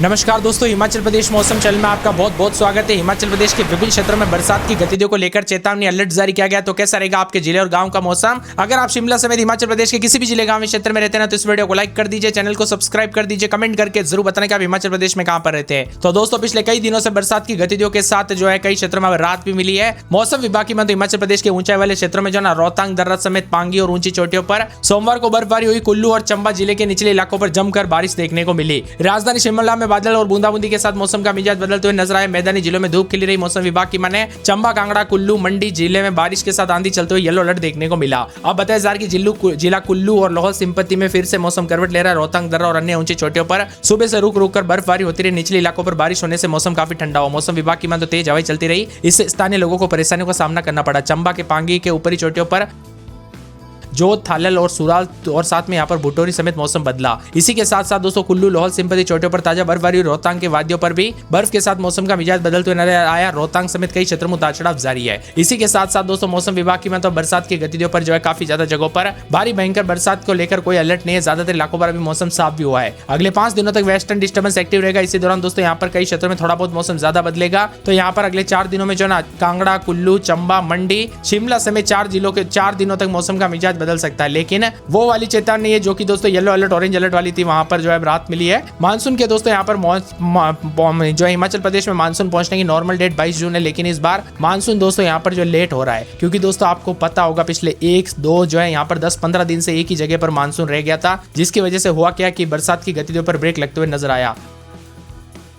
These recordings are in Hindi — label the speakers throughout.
Speaker 1: नमस्कार दोस्तों, हिमाचल प्रदेश मौसम चैनल में आपका बहुत बहुत स्वागत है। हिमाचल प्रदेश के विभिन्न क्षेत्रों में बरसात की गतिविधियों को लेकर चेतावनी अलर्ट जारी किया गया। तो कैसा रहेगा आपके जिले और गांव का मौसम? अगर आप शिमला समेत हिमाचल प्रदेश के किसी भी जिले गांव क्षेत्र में रहते हैं तो इस वीडियो को लाइक कर दीजिए, चैनल को सब्सक्राइब कर दीजिए, कमेंट करके जरूर बताने कि आप हिमाचल प्रदेश में कहां पर रहते हैं। तो दोस्तों, पिछले कई दिनों से बरसात की गतिविधियों के साथ जो है कई क्षेत्रों में राहत भी मिली है। मौसम विभाग की माने हिमाचल प्रदेश के ऊंचाई वाले क्षेत्रों में जो ना रोहतांग दर्रा समेत पांगी और ऊंची चोटियों पर सोमवार को बर्फबारी हुई। कुल्लू और चंबा जिले के निचले इलाकों पर जमकर बारिश देखने को मिली। राजधानी शिमला में बादल और बूंदाबूंदी के साथ मौसम का मिजाज बदलते हुए नजर आए। मैदानी जिलों में धूप खिली रही। मौसम विभाग की माने चंबा, कांगड़ा, कुल्लू, मंडी जिले में बारिश के साथ आंधी चलते हुए येलो अलर्ट देखने को मिला। अब बताया जा रहा है कि जिला कुल्लू और लाहौल स्पीति में फिर से मौसम करवट ले रहा है। रोहतांग दर्रा और अन्य ऊंची चोटियों पर सुबह से रुक रुक कर बर्फबारी होती रही। निचले इलाकों पर बारिश होने से मौसम काफी ठंडा हुआ। मौसम विभाग की माने तो तेज हवाएं चलती रही। इससे स्थानीय लोगों को परेशानियों का सामना करना पड़ा। चंबा के पांगी के ऊपरी चोटियों पर जोत, थालल और सुराल और साथ में यहाँ पर भुटोरी समेत मौसम बदला। इसी के साथ साथ दोस्तों कुल्लू, लाहौल स्पीति चोटियों पर ताजा बर्फबारी। रोहतांग के वादियों पर भी बर्फ के साथ मौसम का मिजाज बदलते हुए नजर आया। रोहतांग समेत कई क्षेत्रों में उतार चढ़ाव जारी है। इसी के साथ साथ दोस्तों मौसम विभाग की तो बरसात की गतिविधियों पर जो है काफी ज्यादा जगहों पर भारी भयंकर बरसात को लेकर कोई अलर्ट नहीं है। ज्यादातर इलाकों पर अभी मौसम साफ भी हुआ है। अगले 5 दिनों तक वेस्टर्न डिस्टर्बेंस एक्टिव रहेगा। इसी दौरान दोस्तों यहाँ पर कई क्षेत्रों में थोड़ा बहुत मौसम ज्यादा बदलेगा। तो यहाँ पर अगले 4 दिनों में जो ना कांगड़ा, कुल्लू, चंबा, मंडी, शिमला समेत 4 जिलों के 4 दिनों तक मौसम का मिजाज बदल सकता है। लेकिन वो वाली चेतावनी है जो कि दोस्तों येलो अलर्ट, ऑरेंज अलर्ट वाली थी, वहां पर जो है राहत मिली है। मानसून के दोस्तों यहाँ पर जो है हिमाचल प्रदेश में मानसून पहुंचने की नॉर्मल डेट 22 जून है। लेकिन इस बार मानसून दोस्तों यहाँ पर जो लेट हो रहा है, क्योंकि दोस्तों आपको पता होगा पिछले 1-2 जो है यहाँ पर 10-15 दिन से एक ही जगह पर मानसून रह गया था, जिसकी वजह से हुआ क्या कि बरसात की गतिविधियों पर ब्रेक लगते हुए नजर आया।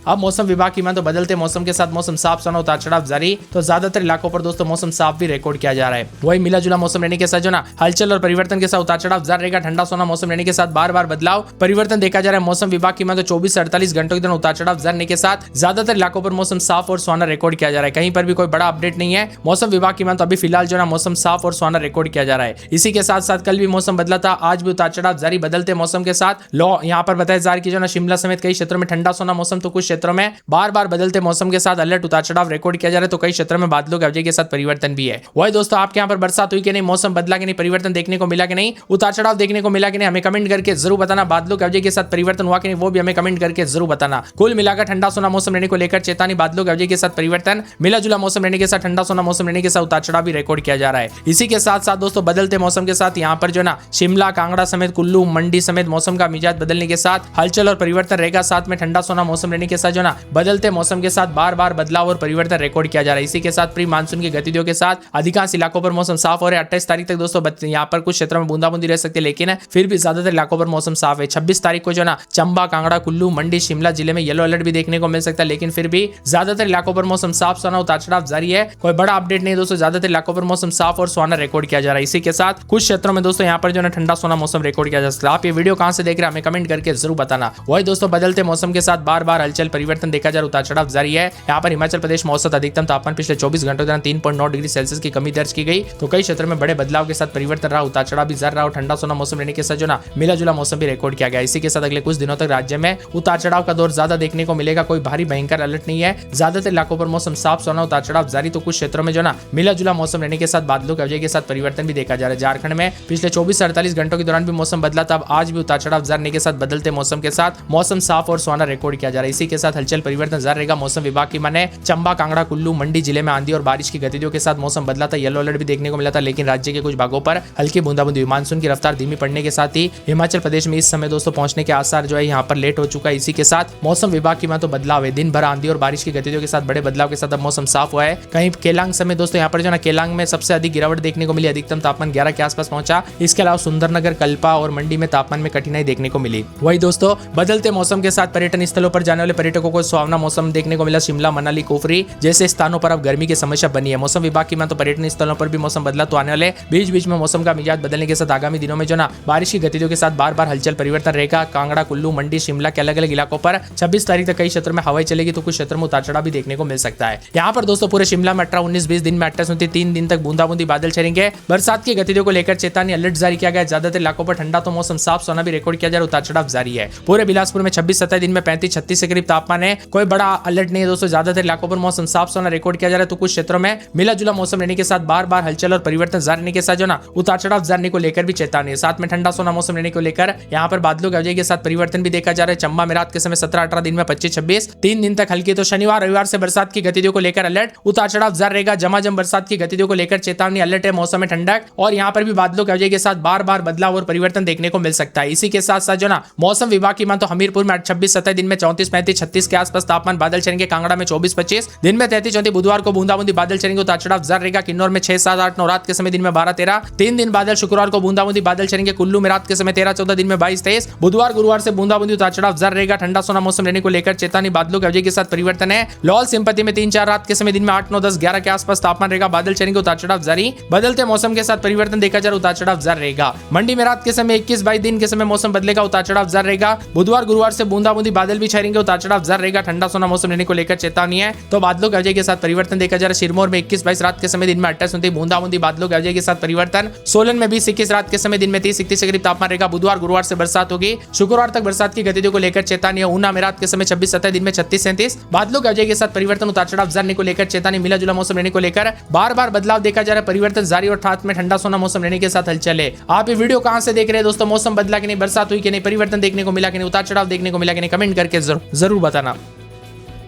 Speaker 1: अब मौसम विभाग की मान तो बदलते मौसम के साथ मौसम साफ सोना उतार चढ़ाव जारी। तो ज्यादातर इलाकों पर दोस्तों मौसम साफ भी रिकॉर्ड किया जा रहा है। वही मिला जुला मौसम रहने के साथ जो ना हलचल और परिवर्तन के साथ उतार चढ़ाव जारी रहेगा। ठंडा सोना मौसम रहने के साथ बार बार बदलाव परिवर्तन देखा जा रहा है। मौसम विभाग की मान तो 24 से 48 घंटों के दौरान उतार चढ़ाव जारी के साथ ज्यादातर इलाकों पर मौसम साफ और सुहाना रिकॉर्ड किया जा रहा है। कहीं पर भी कोई बड़ा अपडेट नहीं है। मौसम विभाग की मान तो अभी फिलहाल जो ना मौसम साफ और सुहाना रिकॉर्ड किया जा रहा है। इसी के साथ साथ कल भी मौसम बदला था, आज भी उतार चढ़ाव जारी। बदलते मौसम के साथ यहाँ पर बताया जा रहा है कि जो ना शिमला समेत कई क्षेत्रों में ठंडा सोना मौसम, तो कुछ क्षेत्रों में बार बदलते मौसम के साथ अलर्ट उतार चढ़ाव रिकॉर्ड किया जा रहा है। तो कई क्षेत्रों में बादलों के अवधि के साथ परिवर्तन भी है। वही दोस्तों आपके यहाँ पर बरसात हुई कि नहीं, मौसम बदला कि नहीं, परिवर्तन देखने को मिला कि नहीं, उतार चढ़ाव देखने को मिला कि नहीं, हमें कमेंट करके जरूर बताना। बादलों के अवधि के साथ परिवर्तन हुआ कि नहीं, वो भी हमें कमेंट करके जरूर बताना। कुल मिलाकर ठंडा सोना मौसम रहने को लेकर चेतावनी, बादलों के अवधि के साथ परिवर्तन, मिला जुला मौसम रहने के साथ ठंडा सोना मौसम रहने के साथ उतार चढ़ाव भी रिकॉर्ड किया जा रहा है। इसी के साथ साथ दोस्तों बदलते मौसम के साथ यहाँ पर जो ना शिमला, कांगड़ा समेत कुल्लू, मंडी समेत मौसम का मिजाज बदलने के साथ हलचल और परिवर्तन रहेगा। साथ में ठंडा सोना मौसम रहने के साथ जो ना बदलते मौसम के साथ बार बदलाव और परिवर्तन रिकॉर्ड किया जा रहा है। इसी के साथ प्री मानसून की गतिविधियों के साथ अधिकांश इलाकों पर मौसम साफ हो रहा है। 28 तारीख तक दोस्तों यहाँ पर कुछ क्षेत्रों में बूंदाबूंदी रह सकती है, लेकिन फिर भी ज्यादातर इलाकों पर मौसम साफ है। 26 तारीख को जो ना चंबा, कांगड़ा, कुल्लू, मंडी, शिमला जिले में येलो अलर्ट भी देखने को मिल सकता है। लेकिन फिर भी ज्यादातर इलाकों पर मौसम साफ सोना उतार चढ़ाव जारी है। कोई बड़ा अपडेट नहीं दोस्तों, ज्यादातर इलाकों पर मौसम साफ और सुहाना रिकॉर्ड किया जा रहा है। इसी के साथ कुछ क्षेत्रों में दोस्तों यहाँ पर जो ना ठंडा सोना मौसम रिकॉर्ड किया जा सकता है। आप ये वीडियो कहां से देख रहे हैं हमें कमेंट करके जरूर बताना। वही दोस्तों बदलते मौसम के साथ बार बार हलचल परिवर्तन देखा जा रहा है, उतार चढ़ाव जारी है। यहाँ पर हिमाचल प्रदेश औसत अधिकतम तापमान पिछले 24 घंटों के दौरान 3.9 डिग्री सेल्सियस की कमी दर्ज की गई। तो कई क्षेत्रों में बड़े बदलाव के साथ परिवर्तन रहा, उतार चढ़ाव भी जारी रहा और ठंडा सोना मौसम रहने के साथ जो ना मिला जुला मौसम भी रिकॉर्ड किया गया। इसी के साथ अगले कुछ दिनों तक राज्य में उतार चढ़ाव का दौर ज्यादा देखने को मिलेगा। कोई भारी भयंकर अलर्ट नहीं है। ज्यादातर इलाकों पर मौसम साफ सोना उतार चढ़ाव जारी। तो कुछ क्षेत्रों में जो ना मिला जुला मौसम रहने के साथ बादलों के अवधि के साथ परिवर्तन भी देखा जा रहा है। झारखंड में पिछले 24 से 48 घंटों के दौरान भी मौसम बदला था। अब आज भी उतार चढ़ाव जारी के साथ बदलते मौसम के साथ मौसम साफ और सुहाना रिकॉर्ड किया जा रहा है। इसी के साथ हलचल परिवर्तन जारी रहेगा। मौसम विभाग की माने चंबा, कांगड़ा, कुल्लू, मंडी जिले में आंधी और बारिश की गतिविधियों के साथ मौसम बदला था। येलो अलर्ट भी देखने को मिला था। लेकिन राज्य के कुछ भागों पर हल्की बूंदाबूंदी हुई। मानसून की रफ्तार धीमी पड़ने के साथ ही हिमाचल प्रदेश में इस समय दोस्तों पहुंचने के आसार जो है यहाँ पर लेट हो चुका है। इसी के साथ मौसम विभाग की तो बदलाव है। दिन भर आंधी और बारिश की गतिविधियों के साथ बड़े बदलाव के साथ अब मौसम साफ हुआ है। कहीं केलांग समय दोस्तों यहाँ पर जो ना केलांग में सबसे अधिक गिरावट देखने को मिली। अधिकतम तापमान 11 के आसपास पहुंचा। इसके अलावा सुंदरनगर, कल्पा और मंडी में तापमान में कठिनाई देखने को मिली। वही दोस्तों बदलते मौसम के साथ पर्यटन स्थलों पर जाने वाले पर्यटकों को सुहावना मौसम देखने को मिला। शिमला, मनाली, कुफरी जैसे स्थानों पर अब गर्मी की समस्या बनी है। मौसम विभाग की तो पर्यटन स्थलों पर भी मौसम बदला। तो आने वाले बीच बीच में मौसम का मिजाज बदलने के साथ आगामी दिनों में जो ना बारिश की गतिविधियों के साथ बार बार हलचल परिवर्तन रहेगा। कांगड़ा, कुल्लू, मंडी, शिमला के अलग अलग इलाकों पर 26 तारीख तक कई क्षेत्रों में हवाएं चलेगी। तो कुछ क्षेत्रों में उतार चढ़ाव भी देखने को मिल सकता है। यहाँ पर दोस्तों पूरे शिमला में 18, 19, 20 दिन में 28, 3 दिन तक बूंदाबूंदी बादल छेड़ेंगे। बरसात की गतिविधियों को लेकर चेतावनी अलर्ट जारी किया गया। ज्यादातर इलाकों पर ठंडा तो मौसम साफ सोना भी रिकॉर्ड किया जा रहा है। उतार चढ़ाव जारी है। पूरे बिलासपुर में 26, 27 दिन में 35, 36 के करीब तापमान है, कोई बड़ा अलर्ट नहीं है दोस्तों। ज्यादातर इलाकों पर मौसम साफ सोना रिकॉर्ड किया जा रहा है, तो कुछ क्षेत्रों में मिला जुला मौसम रहने के साथ बार बार हलचल और परिवर्तन जारी रहने के साथ जो ना उतार चढ़ाव जारी को लेकर भी चेतावनी है। साथ में ठंडा सोना मौसम रहने को लेकर यहाँ पर बादलों की अवधि के साथ परिवर्तन भी देखा जा रहा है। चंबा में रात के समय 17-18, दिन में 25-26, 3 दिन तक हल्की तो शनिवार रविवार से बरसात की गतिविधियों को लेकर अलर्ट, उतार चढ़ाव जारी रहेगा। जमाजम बरसात की गतिविधियों को लेकर चेतावनी, अलर्ट है। मौसम में ठंडक और यहाँ पर भी बादलों की अवधि के साथ बार बार बदलाव और परिवर्तन देखने को मिल सकता है। इसी के साथ साथ जो ना मौसम विभाग की मान तो हमीरपुर में 26-27, दिन में 34-35-36 के आसपास तापमान, बादल चलेंगे। कांगड़ा में 24-25, दिन में 33-34, बुधवार को बूंदाबूंदी बादल चलेंगे, उतार चढ़ाव जारी रहेगा। किन्नौर में 6-7-8-9, रात के समय दिन में 12-13, 3 दिन बादल, शुक्रवार को बूंदाबूंदी बादल चलेंगे। कुल्लू में रात के समय 13-14, दिन में 22-23, बुधवार गुरुवार से बूंदाबूंदी उतार चढ़ाव जारी रहेगा। ठंडा सोना मौसम रहने को लेकर चेतावनी, बादलों की अवधि के साथ परिवर्तन है। लौल सिंपति में 3-4, रात के समय दिन में 8-9-10-11 के आसपास तापमान रहेगा, बादल चलेंगे, उतार चढ़ाव जारी। बदलते मौसम के साथ परिवर्तन देखा जा रहा है, उतार चढ़ाव जारी रहेगा। मंडी में रात के समय 21-22, दिन के समय मौसम बदलेगा, उतार चढ़ाव जारी रहेगा। बुधवार गुरुवार से बूंदाबूंदी बादल भी छाएंगे, उतार चढ़ाव जारी रहेगा। ठंडा सोना मौसम रहने को लेकर चेतावनी है। तो बादलों की अवधि के साथ परिवर्तन देखा जा रहा है। सिरमौर में 21-22, रात के समय दिन में 28-29, बूंदाबूंदी बादलों की अवधि के साथ परिवर्तन। सोलन में 20-21, रात के समय दिन में 30-31 के करीब तापमान रहेगा। बुधवार गुरुवार से बरसात होगी, शुक्रवार तक बरसात की गतिविधियों को लेकर चेतावनी है। ऊना में रात के समय 26-27, दिन में 36-37, बादलों की अवधि के साथ परिवर्तन, उतार चढ़ाव जारी को लेकर चेतावनी। मिला जुला मौसम रहने को लेकर बार बार बदलाव देखा जा रहा है, परिवर्तन जारी और साथ में ठंडा सोना मौसम रहने के साथ हलचल है। आप ये वीडियो कहां से देख रहे हैं दोस्तों? मौसम बदला कि नहीं, बरसात हुई कि नहीं, परिवर्तन देखने को मिला कि नहीं, उतार चढ़ाव देखने को मिला कि नहीं, कमेंट करके जरूर बताना।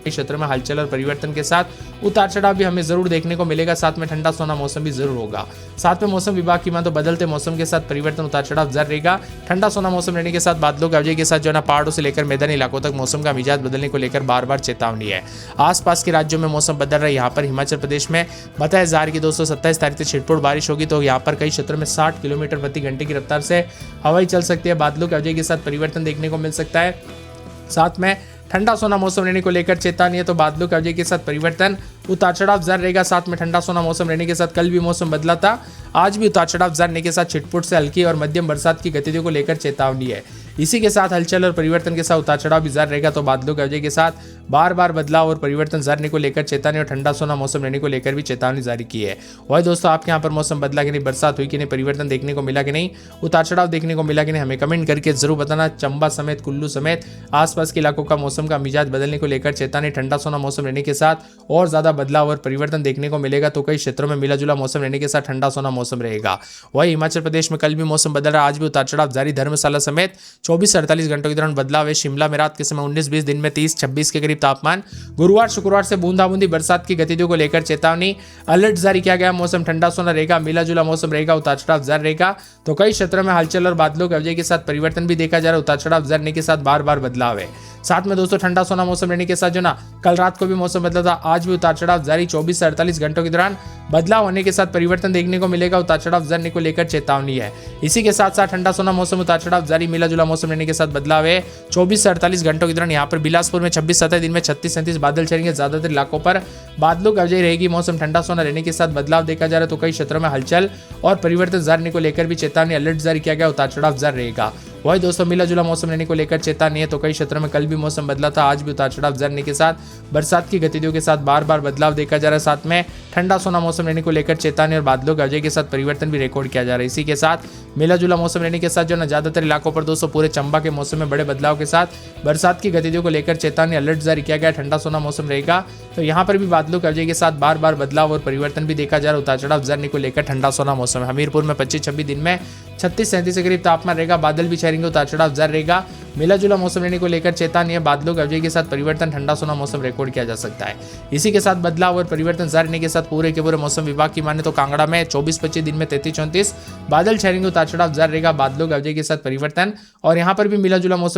Speaker 1: क्षेत्र में हलचल और परिवर्तन के साथ उतार चढ़ाव भी हमें जरूर देखने को मिलेगा, साथ में ठंडा सोना मौसम भी जरूर होगा। साथ में मौसम विभाग की मान तो बदलते मौसम के साथ परिवर्तन, उतार चढ़ाव जारी रहेगा। ठंडा सोना मौसम रहने के साथ बादलों की अवधि के साथ जो है पहाड़ों से लेकर मैदानी इलाकों तक मौसम का मिजाज बदलने को लेकर बार बार चेतावनी है। आसपास के राज्यों में मौसम बदल रहा है। यहाँ पर हिमाचल प्रदेश में बताया जा रहा है कि दोस्तों 27 तारीख से छिटपुट बारिश होगी, तो यहाँ पर कई क्षेत्रों में 60 किलोमीटर प्रति घंटे की रफ्तार से हवाई चल सकती है। बादलों की अवधि के साथ परिवर्तन देखने को मिल सकता है। साथ में ठंडा सोना मौसम रहने को लेकर चेतावनी है। तो बादलों की अवधि के साथ परिवर्तन, उतार चढ़ाव जारी रहेगा। साथ में ठंडा सोना मौसम रहने के साथ कल भी मौसम बदला था, आज भी उतार चढ़ाव जारी रहने के साथ छिटपुट से हल्की और मध्यम बरसात की गतिविधियों को लेकर चेतावनी है। इसी के साथ हलचल और परिवर्तन के साथ उतार चढ़ाव भी जारी रहेगा। तो बादलों की अवधि के साथ बार बार बदलाव और परिवर्तन जारी रहने को लेकर चेतावनी और ठंडा सोना मौसम रहने को लेकर भी चेतावनी जारी की है। वही दोस्तों, आपके यहाँ पर मौसम बदला कि नहीं, बरसात हुई कि नहीं, परिवर्तन देखने को मिला कि नहीं, उतार चढ़ाव देखने को मिला कि नहीं, हमें कमेंट करके जरूर बताना। चंबा समेत, कुल्लू समेत आसपास के इलाकों का मौसम का मिजाज बदलने को लेकर चेतावनी, ठंडा सोना मौसम रहने के साथ और ज्यादा बदलाव और परिवर्तन देखने को मिलेगा। तो कई क्षेत्रों में मिला जुला मौसम रहने के साथ ठंडा सोना मौसम रहेगा। वही हिमाचल प्रदेश में कल भी मौसम बदल रहा है, आज भी उतार चढ़ाव जारी। धर्मशाला समेत 24 से 48 घंटों के दौरान बदलाव है। शिमला में रात के समय 19-20, दिन में 30-26 के करीब तापमान। गुरुवार शुक्रवार से बूंदाबूंदी बरसात की गतिविधियों को लेकर चेतावनी, अलर्ट जारी किया गया। मौसम ठंडा सोना रहेगा, मिला जुला मौसम रहेगा, उतार चढ़ाव जारी रहेगा। तो कई क्षेत्रों में हलचल और बादलों की अवधि के साथ परिवर्तन भी देखा जा रहा है, उतार चढ़ाव जारी रहने के साथ बार बार बदलाव है। साथ में दोस्तों ठंडा सोना मौसम रहने के साथ जो ना कल रात को भी मौसम बदला था, आज भी उतार चढ़ाव जारी। 24 से 48 घंटों के दौरान बदलाव होने के साथ परिवर्तन देखने को मिलेगा, उतार चढ़ाव जारी को लेकर चेतावनी है। इसी के साथ साथ ठंडा सोना मौसम, उतार चढ़ाव जारी, मिला जुला मौसम रहने के साथ बदलाव है। 24 से 48 घंटों के दौरान यहाँ पर बिलासपुर में 26-27, दिन में 36-37 बादल चलेंगे। ज्यादातर इलाकों पर बादलों की अवधि रहेगी। मौसम ठंडा सोना रहने के साथ बदलाव देखा जा रहा है। तो कई क्षेत्रों में हलचल और परिवर्तन जारी को लेकर भी चेतावनी, अलर्ट जारी किया गया, उतार चढ़ाव जारी रहेगा। वही दोस्तों, मिला जुला मौसम रहने को लेकर चेतावनी है। तो कई क्षेत्रों में कल भी मौसम बदला था, आज भी उतार चढ़ाव जारी रहने के साथ बरसात की गतिविधियों के साथ बार बार बदलाव देखा जा रहा है। साथ में ठंडा सोना मौसम रहने को लेकर चेतावनी और बादलों की अवधि के साथ परिवर्तन भी रिकॉर्ड किया जा रहा है। इसी के साथ मिला जुला मौसम रहने के साथ जो ना ज्यादातर इलाकों पर दोस्तों पूरे चंबा के मौसम में बड़े बदलाव के साथ बरसात की गतिविधियों को लेकर चेतावनी, अलर्ट जारी किया गया। ठंडा सोना मौसम रहेगा। तो यहाँ पर भी बादलों की अवधि के साथ बार बार बदलाव और परिवर्तन भी देखा जा रहा है, उतार चढ़ाव जारी को लेकर ठंडा सोना मौसम। हमीरपुर में 25-26, दिन में 36-37 के करीब तापमान रहेगा, बादल भी छाएंगे, उतार चढ़ाव जारी रहेगा। मिला जुला मौसम रहने को लेकर चेतावनी है। बादलों की अवधि के साथ परिवर्तन, ठंडा सोना मौसम रिकॉर्ड किया जा सकता है। इसी के साथ बदलाव और परिवर्तन जारी रहने के साथ पूरे के पूरे मौसम विभाग की माने तो कांगड़ा में 24-25, दिन में 33-34 बादल छाएंगे, उतार चढ़ाव जारी रहेगा। बादलों की अवधि के साथ परिवर्तन और यहाँ पर भी मिला जुला मौसम